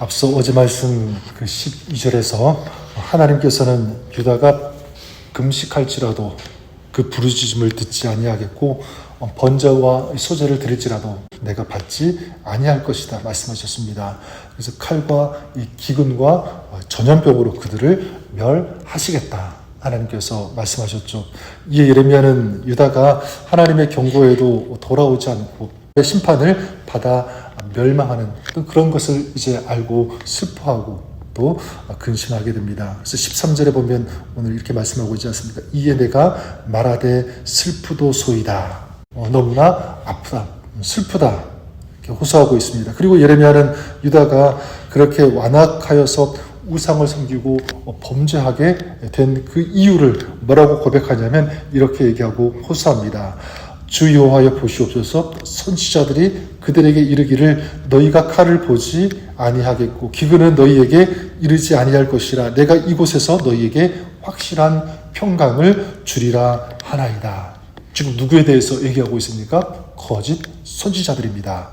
앞서 어제 말씀 그 12절에서 하나님께서는 유다가 금식할지라도 그 부르짖음을 듣지 아니하겠고 번제와 소제를 드릴지라도 내가 받지 아니할 것이다 말씀하셨습니다. 그래서 칼과 이 기근과 전염병으로 그들을 멸하시겠다 하나님께서 말씀하셨죠. 이에 예레미야는 유다가 하나님의 경고에도 돌아오지 않고 심판을 받아 멸망하는 그런 것을 이제 알고 슬퍼하고 또 근심하게 됩니다. 그래서 13절에 보면 오늘 이렇게 말씀하고 있지 않습니까? 이에 내가 말하되 슬프도소이다. 너무나 아프다, 슬프다 이렇게 호소하고 있습니다. 그리고 예레미야는 유다가 그렇게 완악하여서 우상을 섬기고 범죄하게 된 그 이유를 뭐라고 고백하냐면 이렇게 얘기하고 호소합니다. 주 여호와여 보시옵소서. 선지자들이 그들에게 이르기를 너희가 칼을 보지 아니하겠고 기근은 너희에게 이르지 아니할 것이라 내가 이곳에서 너희에게 확실한 평강을 주리라 하나이다. 지금 누구에 대해서 얘기하고 있습니까? 거짓 선지자들입니다.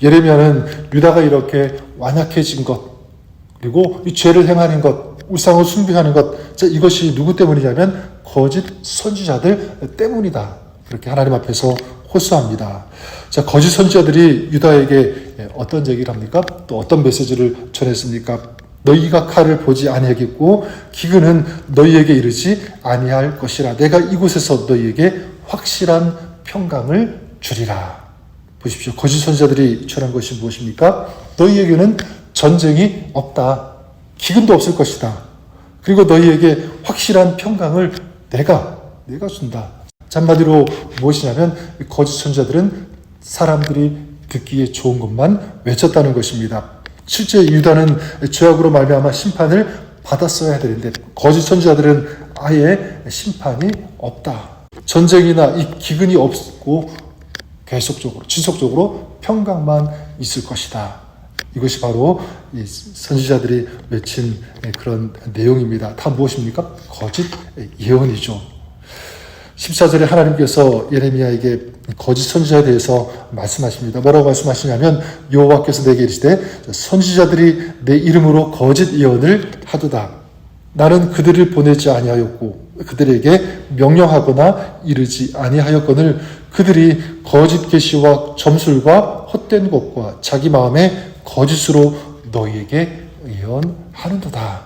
예레미야는 유다가 이렇게 완약해진 것 그리고 이 죄를 행하는 것 우상을 숭배하는 것 이것이 누구 때문이냐면 거짓 선지자들 때문이다. 그렇게 하나님 앞에서 호소합니다. 자, 거짓 선지자들이 유다에게 어떤 얘기를 합니까? 또 어떤 메시지를 전했습니까? 너희가 칼을 보지 아니하겠고 기근은 너희에게 이르지 아니할 것이라 내가 이곳에서 너희에게 확실한 평강을 주리라. 보십시오. 거짓 선지자들이 전한 것이 무엇입니까? 너희에게는 전쟁이 없다. 기근도 없을 것이다. 그리고 너희에게 확실한 평강을 내가 준다. 한마디로 무엇이냐면 거짓 선지자들은 사람들이 듣기에 좋은 것만 외쳤다는 것입니다. 실제 유다는 죄악으로 말미암아 심판을 받았어야 되는데 거짓 선지자들은 아예 심판이 없다. 전쟁이나 이 기근이 없고 계속적으로 지속적으로 평강만 있을 것이다. 이것이 바로 이 선지자들이 외친 그런 내용입니다. 다 무엇입니까? 거짓 예언이죠. 14절에 하나님께서 예레미야에게 거짓 선지자에 대해서 말씀하십니다. 뭐라고 말씀하시냐면 여호와께서 내게 이르시되 선지자들이 내 이름으로 거짓 예언을 하도다. 나는 그들을 보내지 아니하였고 그들에게 명령하거나 이르지 아니하였거늘 그들이 거짓 계시와 점술과 헛된 것과 자기 마음에 거짓으로 너희에게 예언하는도다.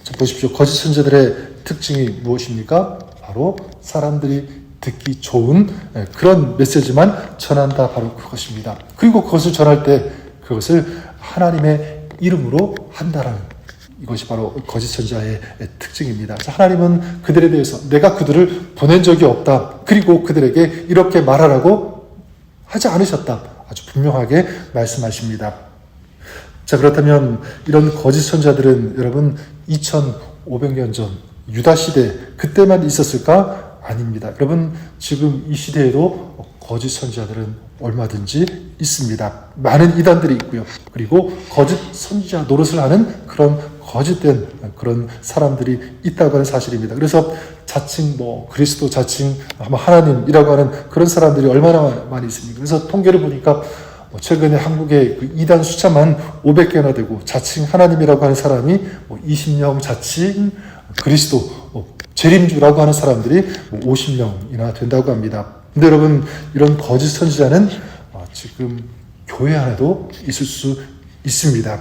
자, 보십시오. 거짓 선지자들의 특징이 무엇입니까? 바로 사람들이 듣기 좋은 그런 메시지만 전한다. 바로 그것입니다. 그리고 그것을 전할 때 그것을 하나님의 이름으로 한다라는 이것이 바로 거짓 선지자의 특징입니다. 하나님은 그들에 대해서 내가 그들을 보낸 적이 없다. 그리고 그들에게 이렇게 말하라고 하지 않으셨다. 아주 분명하게 말씀하십니다. 자, 그렇다면 이런 거짓 선지자들은 여러분 2500년 전 유다 시대 그때만 있었을까? 아닙니다. 여러분 지금 이 시대에도 거짓 선지자들은 얼마든지 있습니다. 많은 이단들이 있고요. 그리고 거짓 선지자 노릇을 하는 그런 거짓된 그런 사람들이 있다고 하는 사실입니다. 그래서 자칭 그리스도 자칭 하나님이라고 하는 그런 사람들이 얼마나 많이 있습니까? 그래서 통계를 보니까 최근에 한국의 그 이단 숫자만 500개나 되고 자칭 하나님이라고 하는 사람이 20명 자칭 그리스도 재림주라고 하는 사람들이 50명이나 된다고 합니다. 근데 여러분 이런 거짓 선지자는 지금 교회 안에도 있을 수 있습니다.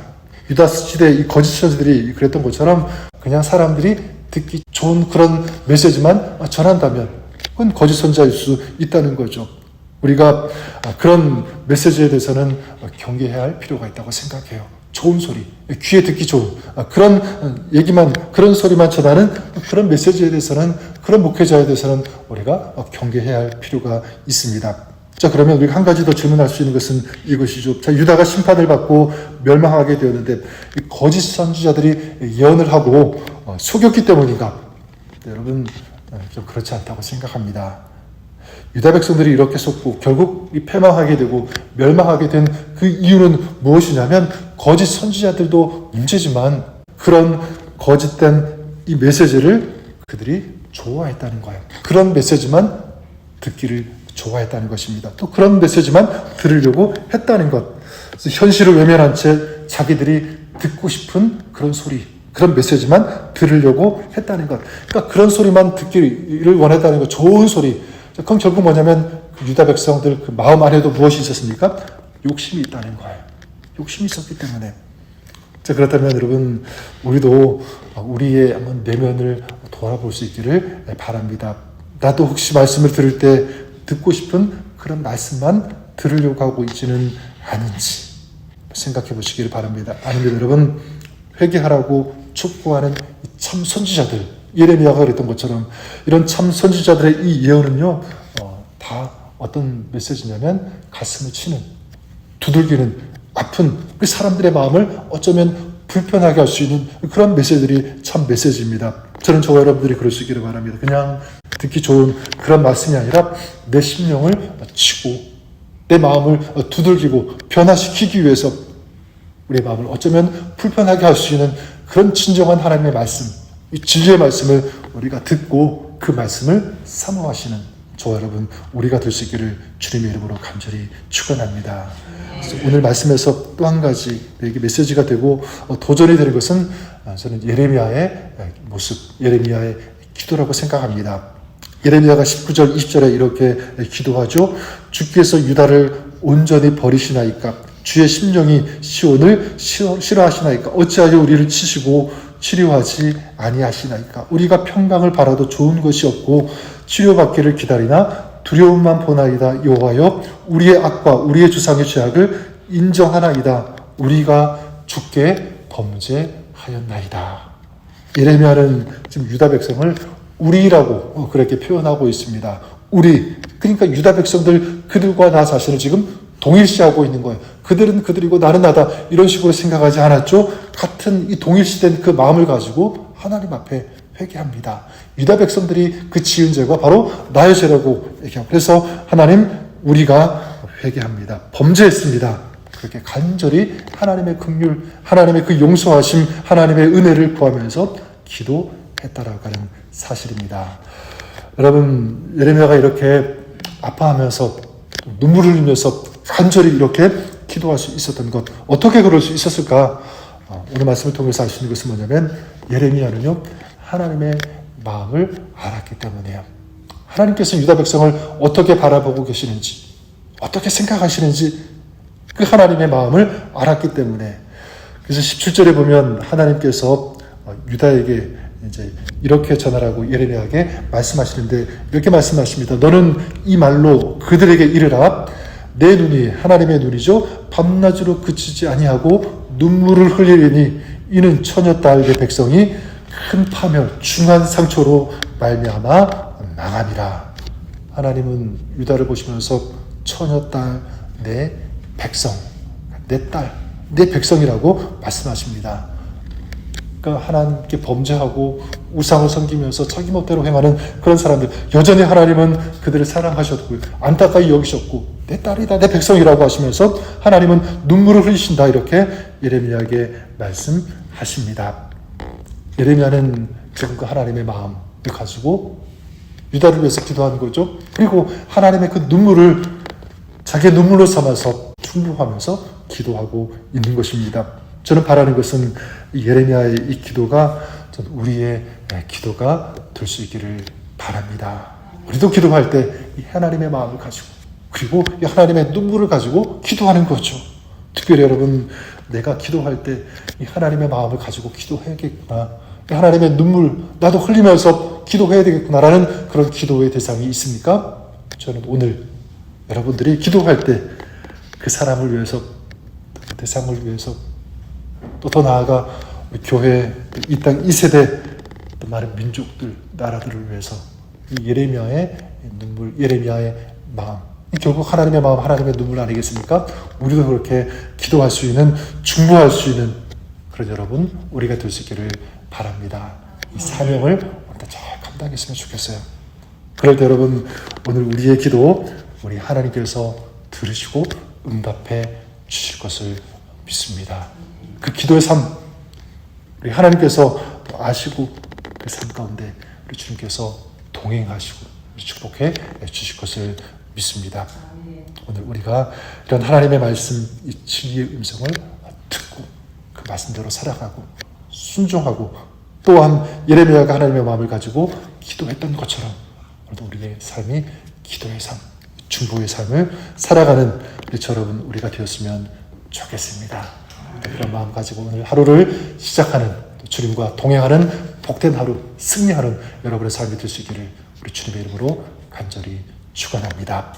유다 시대 이 거짓 선지자들이 그랬던 것처럼 그냥 사람들이 듣기 좋은 그런 메시지만 전한다면 그건 거짓 선지자일 수 있다는 거죠. 우리가 그런 메시지에 대해서는 경계해야 할 필요가 있다고 생각해요. 좋은 소리, 귀에 듣기 좋은 그런 얘기만, 그런 소리만 전하는 그런 메시지에 대해서는, 그런 목회자에 대해서는 우리가 경계해야 할 필요가 있습니다. 자, 그러면 우리가 한 가지 더 질문할 수 있는 것은 이것이죠. 자, 유다가 심판을 받고 멸망하게 되었는데 이 거짓 선지자들이 예언을 하고 속였기 때문인가? 네, 여러분 좀 그렇지 않다고 생각합니다. 유다 백성들이 이렇게 속고 결국 패망하게 되고 멸망하게 된 그 이유는 무엇이냐면 거짓 선지자들도 문제지만 그런 거짓된 이 메시지를 그들이 좋아했다는 거예요. 그런 메시지만 듣기를 좋아했다는 것입니다. 또 그런 메시지만 들으려고 했다는 것. 그래서 현실을 외면한 채 자기들이 듣고 싶은 그런 소리, 그런 메시지만 들으려고 했다는 것. 그러니까 그런 소리만 듣기를 원했다는 것, 좋은 소리. 그건 결국 뭐냐면 그 유다 백성들 그 마음 안에도 무엇이 있었습니까? 욕심이 있다는 거예요. 욕심이 있었기 때문에. 자, 그렇다면 여러분, 우리도 우리의 한번 내면을 돌아볼 수 있기를 바랍니다. 나도 혹시 말씀을 들을 때 듣고 싶은 그런 말씀만 들으려고 하고 있지는 않은지 생각해 보시기를 바랍니다. 아니면 여러분, 회개하라고 촉구하는 참 선지자들, 예레미야가 그랬던 것처럼 이런 참 선지자들의 이 예언은요, 다 어떤 메시지냐면 가슴을 치는, 두들기는, 아픈 그 사람들의 마음을 어쩌면 불편하게 할 수 있는 그런 메시지들이 참 메시지입니다. 저는 저와 여러분들이 그럴 수 있기를 바랍니다. 그냥 듣기 좋은 그런 말씀이 아니라 내 심령을 치고 내 마음을 두들기고 변화시키기 위해서 우리의 마음을 어쩌면 불편하게 할 수 있는 그런 진정한 하나님의 말씀, 이 진리의 말씀을 우리가 듣고 그 말씀을 사모하시는 저와 여러분, 우리가 될 수 있기를 주님의 이름으로 간절히 축원합니다. 오늘 말씀에서 또 한 가지 이게 메시지가 되고 도전이 되는 것은 저는 예레미야의 모습, 예레미야의 기도라고 생각합니다. 예레미야가 19절, 20절에 이렇게 기도하죠. 주께서 유다를 온전히 버리시나이까? 주의 심령이 시온을 싫어하시나이까? 어찌하여 우리를 치시고 치료하지 아니하시나이까? 우리가 평강을 바라도 좋은 것이 없고 치료받기를 기다리나 두려움만 보나이다. 여호와여, 우리의 악과 우리의 주상의 죄악을 인정하나이다. 우리가 주께 범죄하였나이다. 예레미야는 지금 유다 백성을 우리라고 그렇게 표현하고 있습니다. 우리, 그러니까 유다 백성들, 그들과 나 자신을 지금 동일시하고 있는 거예요. 그들은 그들이고 나는 나다, 이런 식으로 생각하지 않았죠. 같은 이 동일시된 그 마음을 가지고 하나님 앞에 회개합니다. 유다 백성들이 그 지은 죄가 바로 나의 죄라고 얘기하고, 그래서 하나님, 우리가 회개합니다. 범죄했습니다. 그렇게 간절히 하나님의 긍휼, 하나님의 그 용서하심, 하나님의 은혜를 구하면서 기도했다라고 하는 사실입니다. 여러분, 예레미야가 이렇게 아파하면서 눈물을 흘리면서 간절히 이렇게 기도할 수 있었던 것, 어떻게 그럴 수 있었을까? 오늘 말씀을 통해서 알 수 있는 것은 뭐냐면, 예레미야는요, 하나님의 마음을 알았기 때문이에요. 하나님께서 유다 백성을 어떻게 바라보고 계시는지, 어떻게 생각하시는지 그 하나님의 마음을 알았기 때문에, 그래서 17절에 보면 하나님께서 유다에게 이제 이렇게 전하라고 예레미야에게 말씀하시는데 이렇게 말씀하십니다. 너는 이 말로 그들에게 이르라. 내 눈이, 하나님의 눈이죠, 밤낮으로 그치지 아니하고 눈물을 흘리리니 이는 처녀딸 내 백성이 큰 파멸, 중한 상처로 말미암아 망함이라. 하나님은 유다를 보시면서 처녀딸 내 백성, 내 딸, 내 백성이라고 말씀하십니다. 그러니까 하나님께 범죄하고 우상을 섬기면서 자기 멋대로 행하는 그런 사람들, 여전히 하나님은 그들을 사랑하셨고 안타까이 여기셨고 내 딸이다, 내 백성이라고 하시면서 하나님은 눈물을 흘리신다, 이렇게 예레미야에게 말씀하십니다. 예레미야는 지금 그 하나님의 마음을 가지고 유다를 위해서 기도하는 거죠. 그리고 하나님의 그 눈물을 자기의 눈물로 삼아서 충동하면서 기도하고 있는 것입니다. 저는 바라는 것은 예레미야의 이 기도가 우리의 기도가 될 수 있기를 바랍니다. 우리도 기도할 때 이 하나님의 마음을 가지고, 그리고 이 하나님의 눈물을 가지고 기도하는 거죠. 특별히 여러분, 내가 기도할 때 이 하나님의 마음을 가지고 기도해야겠구나, 이 하나님의 눈물 나도 흘리면서 기도해야 되겠구나라는 그런 기도의 대상이 있습니까? 저는 오늘 여러분들이 기도할 때 그 사람을 위해서, 그 대상을 위해서, 또 더 나아가 우리 교회, 이 땅, 이 세대, 또 많은 민족들, 나라들을 위해서 이 예레미야의 눈물, 예레미야의 마음, 결국 하나님의 마음, 하나님의 눈물 아니겠습니까? 우리도 그렇게 기도할 수 있는, 중보할 수 있는 그런 여러분, 우리가 될 수 있기를 바랍니다. 이 사명을 잘 감당했으면 좋겠어요. 그럴 때 여러분, 오늘 우리의 기도, 우리 하나님께서 들으시고 응답해 주실 것을 믿습니다. 그 기도의 삶, 우리 하나님께서 아시고 그 삶 가운데 우리 주님께서 동행하시고 축복해 주실 것을 믿습니다. 오늘 우리가 이런 하나님의 말씀, 이 진리의 음성을 듣고 그 말씀대로 살아가고 순종하고 또한 예레미야가 하나님의 마음을 가지고 기도했던 것처럼 오늘도 우리의 삶이 기도의 삶, 중보의 삶을 살아가는 우리 여러분 우리가 되었으면 좋겠습니다. 그런 마음 가지고 오늘 하루를 시작하는 주님과 동행하는 복된 하루, 승리하는 여러분의 삶이 될 수 있기를 우리 주님의 이름으로 간절히 축원합니다.